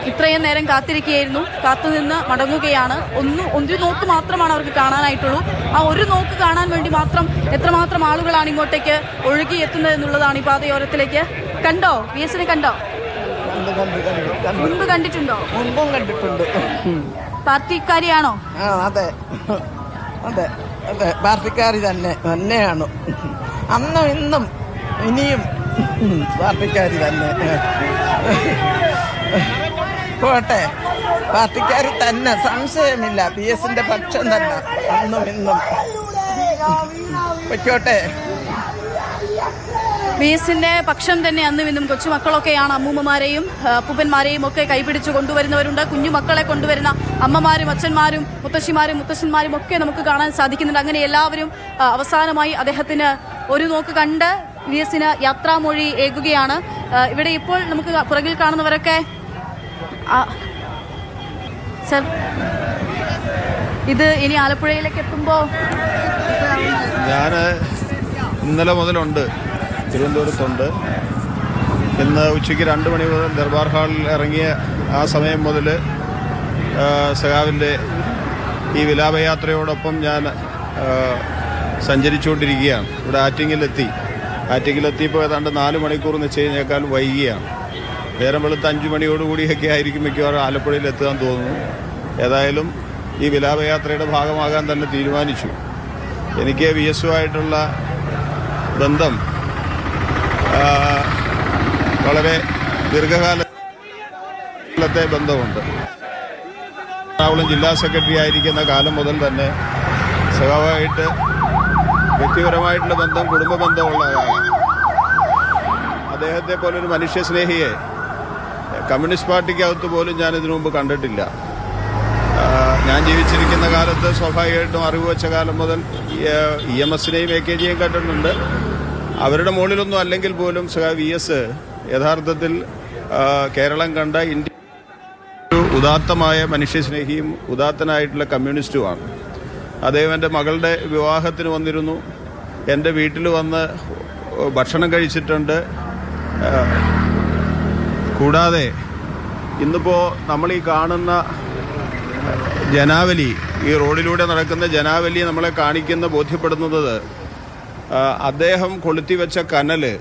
ഇത്രയും നേരം കാത്തിരിക്കുകയായിരുന്നു. കാത്തുനിന്ന് മടങ്ങുകയാണ്. ഒരു നോക്ക് മാത്രമാണ് അവർക്ക് കാണാനായിട്ടുള്ളൂ. ആ ഒരു നോക്ക് കാണാൻ വേണ്ടി മാത്രം എത്രമാത്രം ആളുകളാണ് ഇങ്ങോട്ടേക്ക് ഒഴുകി എത്തുന്നത് എന്നുള്ളതാണ് ഈ പാതയോരത്തിലേക്ക്. കണ്ടോ VS നെ കണ്ടോ? മുൻപ് കണ്ടിട്ടുണ്ടോ? മുൻപും കണ്ടിട്ടുണ്ട്. പാർട്ടിക്കാരിയാണോ? അതെ അതെ അതെ, പാർട്ടിക്കാരി തന്നെയാണ്. അന്നും ഇന്നും ഇനിയും പാർട്ടിക്കാരി തന്നെ. പോട്ടെ, പാർട്ടിക്കാരി തന്നെ, സംശയമില്ല. VS ന്റെ പക്ഷം തന്നെ അന്നും ഇന്നും. പൊയ്ക്കോട്ടെ. VS ന്റെ പക്ഷം തന്നെ അന്നും ഇന്നും. കൊച്ചുമക്കളൊക്കെയാണ് അമ്മൂമ്മമാരെയും അപ്പൂപ്പന്മാരെയും ഒക്കെ കൈപിടിച്ച് കൊണ്ടുവരുന്നവരുണ്ട്. കുഞ്ഞുമക്കളെ കൊണ്ടുവരുന്ന അമ്മമാരും അച്ഛന്മാരും മുത്തശ്ശിമാരും മുത്തശ്ശന്മാരും ഒക്കെ നമുക്ക് കാണാൻ സാധിക്കുന്നുണ്ട്. അങ്ങനെ എല്ലാവരും അവസാനമായി അദ്ദേഹത്തിന് ഒരു നോക്ക് കണ്ട് VS ന് യാത്രാമൊഴി ഏകുകയാണ്. ഇവിടെ ഇപ്പോൾ നമുക്ക് പുറകിൽ കാണുന്നവരൊക്കെ സർ, ഇത് ഇനി ആലപ്പുഴയിലേക്ക് എത്തുമ്പോ ഞാൻ ഇന്നലെ മുതലുണ്ട്, തിരുവനന്തപുരത്തുണ്ട്. ഇന്ന് ഉച്ചയ്ക്ക് 2 മണി മുതൽ ദർബാർ ഹാളിൽ ഇറങ്ങിയ ആ സമയം മുതൽ സഖാവിൻ്റെ ഈ വിലാപയാത്രയോടൊപ്പം ഞാൻ സഞ്ചരിച്ചുകൊണ്ടിരിക്കുകയാണ്. ഇവിടെ ആറ്റിങ്ങിലെത്തിയപ്പോൾ ഏതാണ്ട് 4 മണിക്കൂർ നിശ്ചയിച്ചേക്കാൾ വൈകിയാണ്. നേരം വെളുത്ത് 5 മണിയോടുകൂടിയൊക്കെ ആയിരിക്കും മിക്കവാറും ആലപ്പുഴയിൽ എത്താൻ തോന്നുന്നു. ഏതായാലും ഈ വിലാപയാത്രയുടെ ഭാഗമാകാൻ തന്നെ തീരുമാനിച്ചു. എനിക്ക് VS-ഉമായിട്ടുള്ള ബന്ധം വളരെ ദീർഘകാലത്തെ ബന്ധമുണ്ട്. എറണാകുളം ജില്ലാ സെക്രട്ടറി ആയിരിക്കുന്ന കാലം മുതൽ തന്നെ സഖാവായിട്ട് വ്യക്തിപരമായിട്ടുള്ള ബന്ധം, കുടുംബ ബന്ധമുള്ളതാണ്. അദ്ദേഹത്തെ പോലൊരു മനുഷ്യസ്നേഹിയെ കമ്മ്യൂണിസ്റ്റ് പാർട്ടിക്കകത്ത് പോലും ഞാൻ ഇതിനു മുമ്പ് കണ്ടിട്ടില്ല. ഞാൻ ജീവിച്ചിരിക്കുന്ന കാലത്ത് സ്വാഭാവികമായിട്ടും അറിവ് വെച്ച കാലം മുതൽ EMS-നെയും AKG-യെയും കണ്ടിട്ടുണ്ട്. അവരുടെ മുകളിലൊന്നും അല്ലെങ്കിൽ പോലും VS യഥാർത്ഥത്തിൽ കേരളം കണ്ട ഇന്ത്യ ഒരു ഉദാത്തമായ മനുഷ്യസ്നേഹിയും ഉദാത്തനായിട്ടുള്ള കമ്മ്യൂണിസ്റ്റുമാണ്. അദ്ദേഹം എൻ്റെ മകളുടെ വിവാഹത്തിന് വന്നിരുന്നു. എൻ്റെ വീട്ടിൽ വന്ന് ഭക്ഷണം കഴിച്ചിട്ടുണ്ട്. കൂടാതെ ഇന്നിപ്പോൾ നമ്മൾ ഈ കാണുന്ന ജനാവലി, ഈ റോഡിലൂടെ നടക്കുന്ന ജനാവലി നമ്മളെ കാണിക്കുന്ന ബോധ്യപ്പെടുന്നത് അദ്ദേഹം കൊളുത്തിവെച്ച കനല്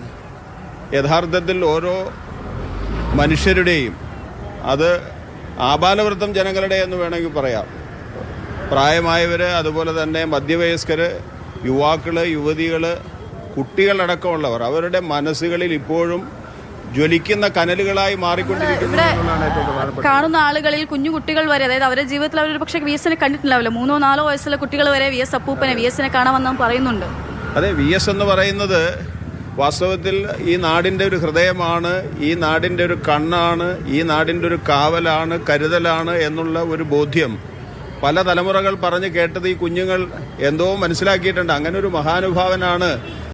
യഥാർത്ഥത്തിൽ ഓരോ മനുഷ്യരുടെയും, അത് ആബാലവൃത്തം ജനങ്ങളുടെ എന്ന് വേണമെങ്കിൽ പറയാം, പ്രായമായവർ, അതുപോലെ തന്നെ മധ്യവയസ്കർ, യുവാക്കൾ, യുവതികൾ, കുട്ടികളടക്കമുള്ളവർ, അവരുടെ മനസ്സുകളിൽ ഇപ്പോഴും ജ്വലിക്കുന്ന കനലുകളായി മാറിക്കൊണ്ടിരിക്കുന്നു. കാണുന്ന ആളുകളിൽ കുഞ്ഞു കുട്ടികൾ വരെ, അതായത് അവരുടെ ജീവിതത്തിൽ അവരൊരു പക്ഷേ VS നെ കണ്ടിട്ടില്ലാവില്ല. 3 or 4 വയസ്സുള്ള കുട്ടികൾ വരെ VS അപ്പൂപ്പനെ, VS നെ കാണാമെന്നും പറയുന്നുണ്ട്. അതെ, VS എന്ന് പറയുന്നത് വാസ്തവത്തിൽ ഈ നാടിൻ്റെ ഒരു ഹൃദയമാണ്, ഈ നാടിൻ്റെ ഒരു കണ്ണാണ്, ഈ നാടിൻ്റെ ഒരു കാവലാണ്, കരുതലാണ് എന്നുള്ള ഒരു ബോധ്യം പല തലമുറകൾ പറഞ്ഞ് കേട്ടത് ഈ കുഞ്ഞുങ്ങൾ എന്തോ മനസ്സിലാക്കിയിട്ടുണ്ട്. അങ്ങനെ ഒരു മഹാനുഭാവനാണ്